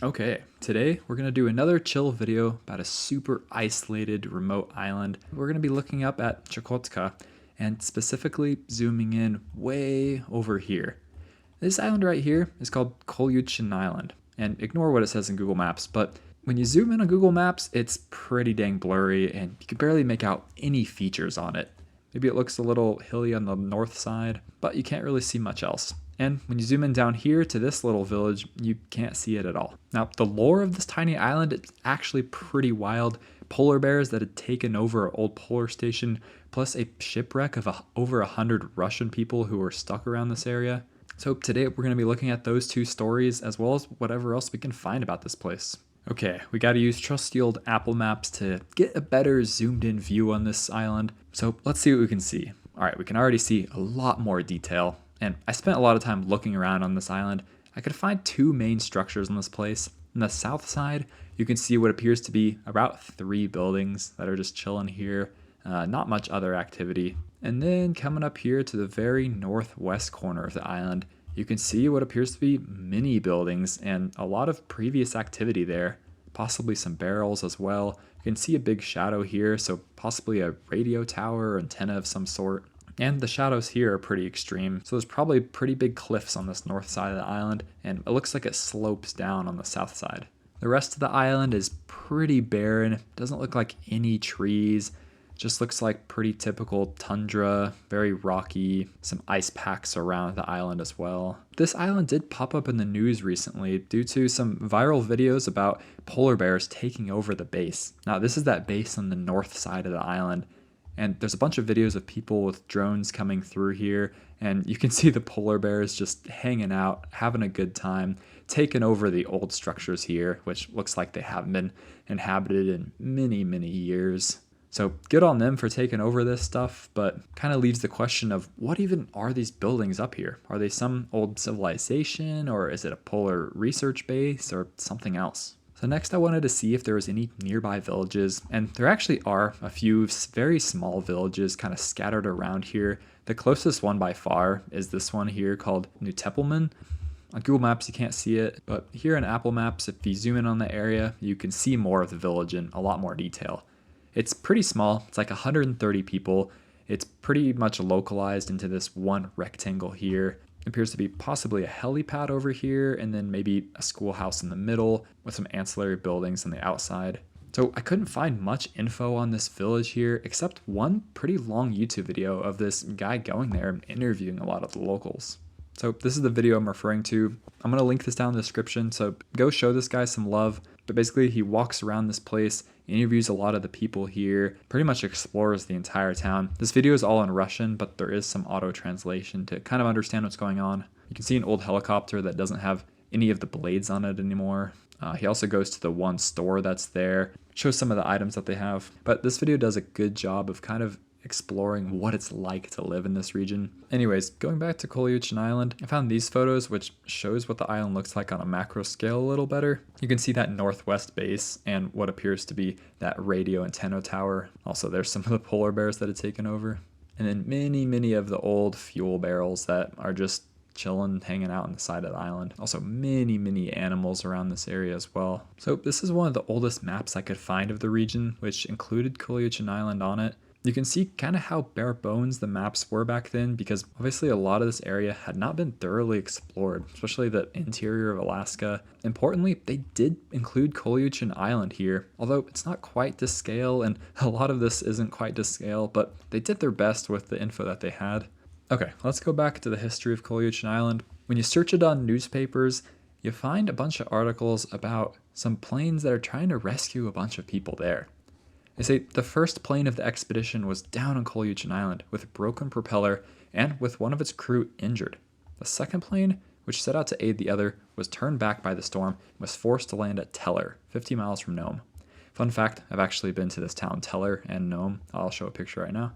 Okay, today we're going to do another chill video about a super isolated remote island. We're going to be looking up at Chukotka and specifically zooming in way over here. This island right here is called Kolyuchin Island, and ignore what it says in Google Maps, but when you zoom in on Google Maps, it's pretty dang blurry and you can barely make out any features on it. Maybe it looks a little hilly on the north side, but you can't really see much else. And when you zoom in down here to this little village, you can't see it at all. Now, the lore of this tiny island is actually pretty wild. Polar bears that had taken over an old polar station, plus a shipwreck of over 100 Russian people who were stuck around this area. So today we're going to be looking at those two stories as well as whatever else we can find about this place. Okay, we got to use trusty old Apple Maps to get a better zoomed in view on this island. So let's see what we can see. All right, we can already see a lot more detail. And I spent a lot of time looking around on this island. I could find two main structures on this place. On the south side, you can see what appears to be about 3 buildings that are just chilling here. Not much other activity. And then coming up here to the very northwest corner of the island, you can see what appears to be mini buildings and a lot of previous activity there. Possibly some barrels as well. You can see a big shadow here, so possibly a radio tower or antenna of some sort. And the shadows here are pretty extreme, so there's probably pretty big cliffs on this north side of the island, and it looks like it slopes down on the south side. The rest of the island is pretty barren, doesn't look like any trees, just looks like pretty typical tundra, very rocky, some ice packs around the island as well. This island did pop up in the news recently due to some viral videos about polar bears taking over the base. Now this is that base on the north side of the island. And there's a bunch of videos of people with drones coming through here, and you can see the polar bears just hanging out, having a good time, taking over the old structures here, which looks like they haven't been inhabited in many, many years. So good on them for taking over this stuff, but kind of leaves the question of what even are these buildings up here? Are they some old civilization, or is it a polar research base, or something else? So next I wanted to see if there was any nearby villages, and there actually are a few very small villages kind of scattered around here. The closest one by far is this one here called New Teppelman. On Google Maps you can't see it, but here in Apple Maps, if you zoom in on the area, you can see more of the village in a lot more detail. It's pretty small, it's like 130 people. It's pretty much localized into this one rectangle here. Appears to be possibly a helipad over here, and then maybe a schoolhouse in the middle with some ancillary buildings on the outside. So I couldn't find much info on this village here except one pretty long YouTube video of this guy going there and interviewing a lot of the locals. So this is the video I'm referring to. I'm going to link this down in the description, so go show this guy some love. But basically he walks around this place, interviews a lot of the people here, pretty much explores the entire town. This video is all in Russian, but there is some auto translation to kind of understand what's going on. You can see an old helicopter that doesn't have any of the blades on it anymore. He also goes to the one store that's there, shows some of the items that they have. But this video does a good job of kind of exploring what it's like to live in this region. Anyways, going back to Kolyuchin Island, I found these photos which shows what the island looks like on a macro scale a little better. You can see that northwest base and what appears to be that radio antenna tower. Also, there's some of the polar bears that had taken over. And then many of the old fuel barrels that are just chilling, hanging out on the side of the island. Also many animals around this area as well. So this is one of the oldest maps I could find of the region, which included Kolyuchin Island on it. You can see kind of how bare bones the maps were back then, because obviously a lot of this area had not been thoroughly explored, especially the interior of Alaska. Importantly, they did include Kolyuchin Island here, although it's not quite to scale, and a lot of this isn't quite to scale, but they did their best with the info that they had. Okay, let's go back to the history of Kolyuchin Island. When you search it on newspapers, you find a bunch of articles about some planes that are trying to rescue a bunch of people there. They say the first plane of the expedition was down on Kolyuchin Island with broken propeller and with one of its crew injured. The second plane, which set out to aid the other, was turned back by the storm and was forced to land at Teller, 50 miles from Nome. Fun fact, I've actually been to this town, Teller and Nome. I'll show a picture right now.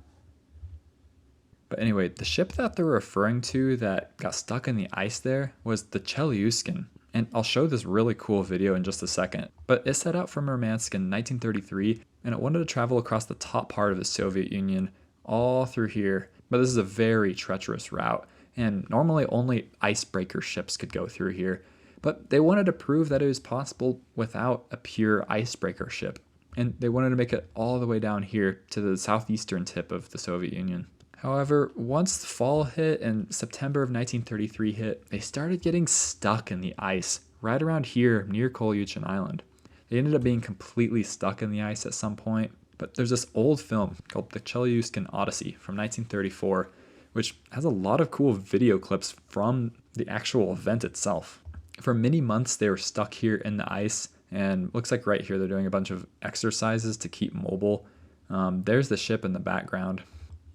But anyway, the ship that they're referring to that got stuck in the ice there was the Cheluskin. And I'll show this really cool video in just a second. But it set out from Murmansk in 1933, and it wanted to travel across the top part of the Soviet Union, all through here. But this is a very treacherous route, and normally only icebreaker ships could go through here. But they wanted to prove that it was possible without a pure icebreaker ship. And they wanted to make it all the way down here to the southeastern tip of the Soviet Union. However, once fall hit and September of 1933 hit, they started getting stuck in the ice right around here near Kolyuchin Island. They ended up being completely stuck in the ice at some point, but there's this old film called the Cheluskin Odyssey from 1934, which has a lot of cool video clips from the actual event itself. For many months, they were stuck here in the ice, and looks like right here they're doing a bunch of exercises to keep mobile. There's the ship in the background.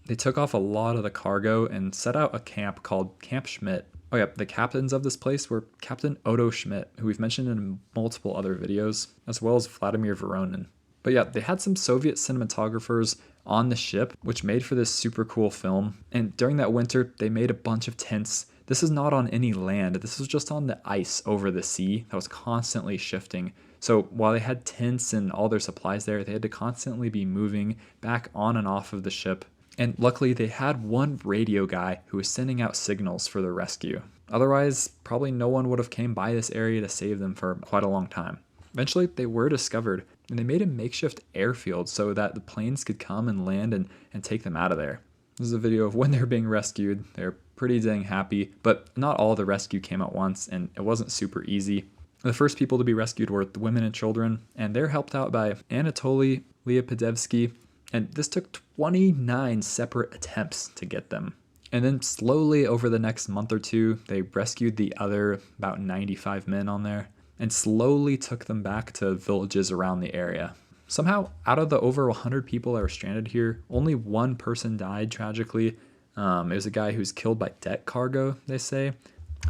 They took off a lot of the cargo and set out a camp called Camp Schmidt. Oh yeah, the captains of this place were Captain Odo Schmidt, who we've mentioned in multiple other videos, as well as Vladimir Voronin. But yeah, they had some Soviet cinematographers on the ship, which made for this super cool film. And during that winter, they made a bunch of tents. This is not on any land. This was just on the ice over the sea that was constantly shifting. So while they had tents and all their supplies there, they had to constantly be moving back on and off of the ship. And luckily, they had one radio guy who was sending out signals for the rescue. Otherwise, probably no one would have came by this area to save them for quite a long time. Eventually, they were discovered, and they made a makeshift airfield so that the planes could come and land and take them out of there. This is a video of when they're being rescued. They're pretty dang happy, but not all the rescue came at once, and it wasn't super easy. The first people to be rescued were the women and children, and they're helped out by Anatoly Leopedevsky, and this took 29 separate attempts to get them. And then slowly over the next month or two, they rescued the other about 95 men on there and slowly took them back to villages around the area. Somehow, out of the over 100 people that were stranded here, only one person died tragically. It was a guy who was killed by deck cargo, they say.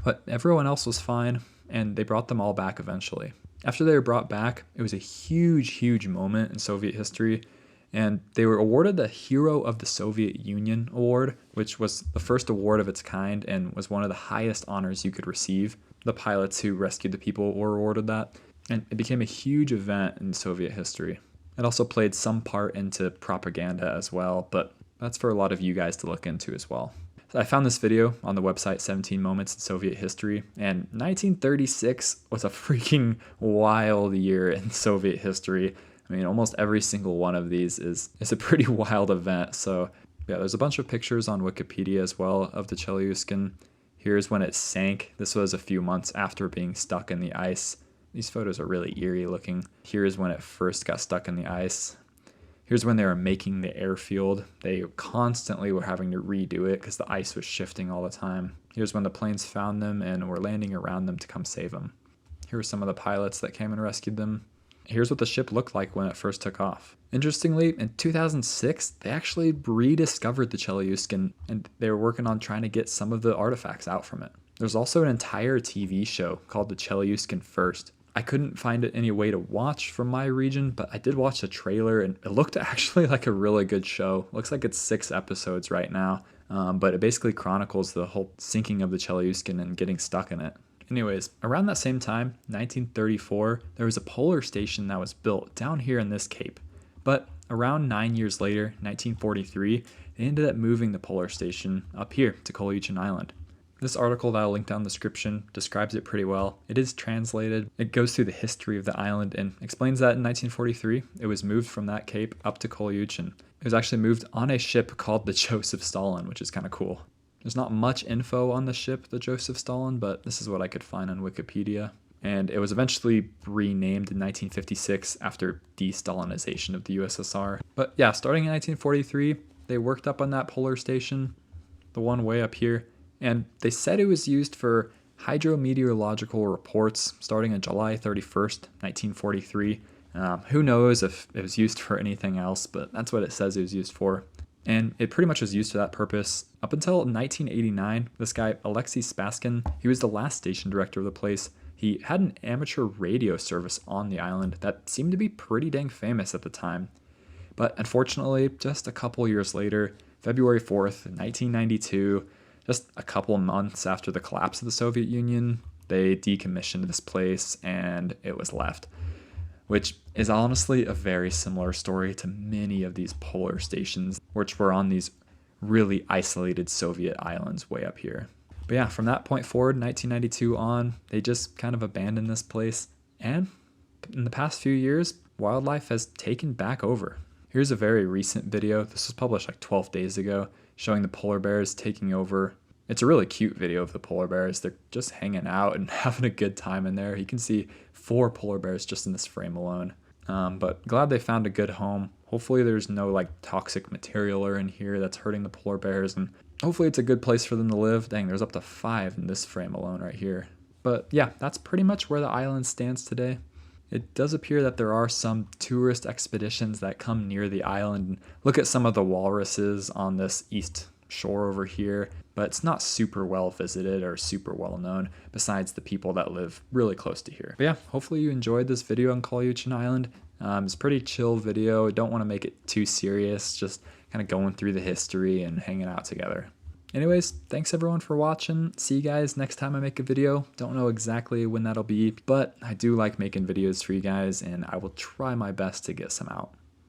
But everyone else was fine, and they brought them all back eventually. After they were brought back, it was a huge, huge moment in Soviet history. And they were awarded the Hero of the Soviet Union Award, which was the first award of its kind and was one of the highest honors you could receive. The pilots who rescued the people were awarded that, and it became a huge event in Soviet history. It also played some part into propaganda as well, but that's for a lot of you guys to look into as well. So I found this video on the website 17 Moments in Soviet History, and 1936 was a freaking wild year in Soviet history. I mean, almost every single one of these is a pretty wild event. So yeah, there's a bunch of pictures on Wikipedia as well of the Chelyuskin. Here's when it sank. This was a few months after being stuck in the ice. These photos are really eerie looking. Here's when it first got stuck in the ice. Here's when they were making the airfield. They constantly were having to redo it because the ice was shifting all the time. Here's when the planes found them and were landing around them to come save them. Here are some of the pilots that came and rescued them. Here's what the ship looked like when it first took off. Interestingly, in 2006, they actually rediscovered the Chelyuskin, and they were working on trying to get some of the artifacts out from it. There's also an entire TV show called the Chelyuskin First. I couldn't find it any way to watch from my region, but I did watch the trailer, and it looked actually like a really good show. Looks like it's 6 episodes right now, but it basically chronicles the whole sinking of the Chelyuskin and getting stuck in it. Anyways, around that same time, 1934, there was a polar station that was built down here in this cape. But around 9 years later, 1943, they ended up moving the polar station up here to Kolyuchin Island. This article that I'll link down in the description describes it pretty well. It is translated. It goes through the history of the island and explains that in 1943, it was moved from that cape up to Kolyuchin. It was actually moved on a ship called the Joseph Stalin, which is kind of cool. There's not much info on the ship, the Joseph Stalin, but this is what I could find on Wikipedia. And it was eventually renamed in 1956 after de-Stalinization of the USSR. But yeah, starting in 1943, they worked up on that polar station, the one way up here, and they said it was used for hydrometeorological reports starting on July 31st, 1943. Who knows if it was used for anything else, but that's what it says it was used for. And it pretty much was used for that purpose up until 1989. This guy, Alexei Spaskin, he was the last station director of the place. He had an amateur radio service on the island that seemed to be pretty dang famous at the time. But unfortunately, just a couple years later, February 4th, 1992, just a couple months after the collapse of the Soviet Union, they decommissioned this place and it was left. Which is honestly a very similar story to many of these polar stations, which were on these really isolated Soviet islands way up here. But yeah, from that point forward, 1992 on, they just kind of abandoned this place. And in the past few years, wildlife has taken back over. Here's a very recent video. This was published like 12 days ago, showing the polar bears taking over. It's a really cute video of the polar bears. They're just hanging out and having a good time in there. You can see 4 polar bears just in this frame alone. But glad they found a good home. Hopefully there's no like toxic material in here that's hurting the polar bears, and hopefully it's a good place for them to live. Dang, there's up to 5 in this frame alone right here. But yeah, that's pretty much where the island stands today. It does appear that there are some tourist expeditions that come near the island and look at some of the walruses on this east shore over here, but it's not super well visited or super well known besides the people that live really close to here. But yeah, hopefully you enjoyed this video on Kolyuchin Island. It's a pretty chill video. Don't want to make it too serious, just kind of going through the history and hanging out together. Anyways, thanks everyone for watching. See you guys next time I make a video. Don't know exactly when that'll be, but I do like making videos for you guys, and I will try my best to get some out.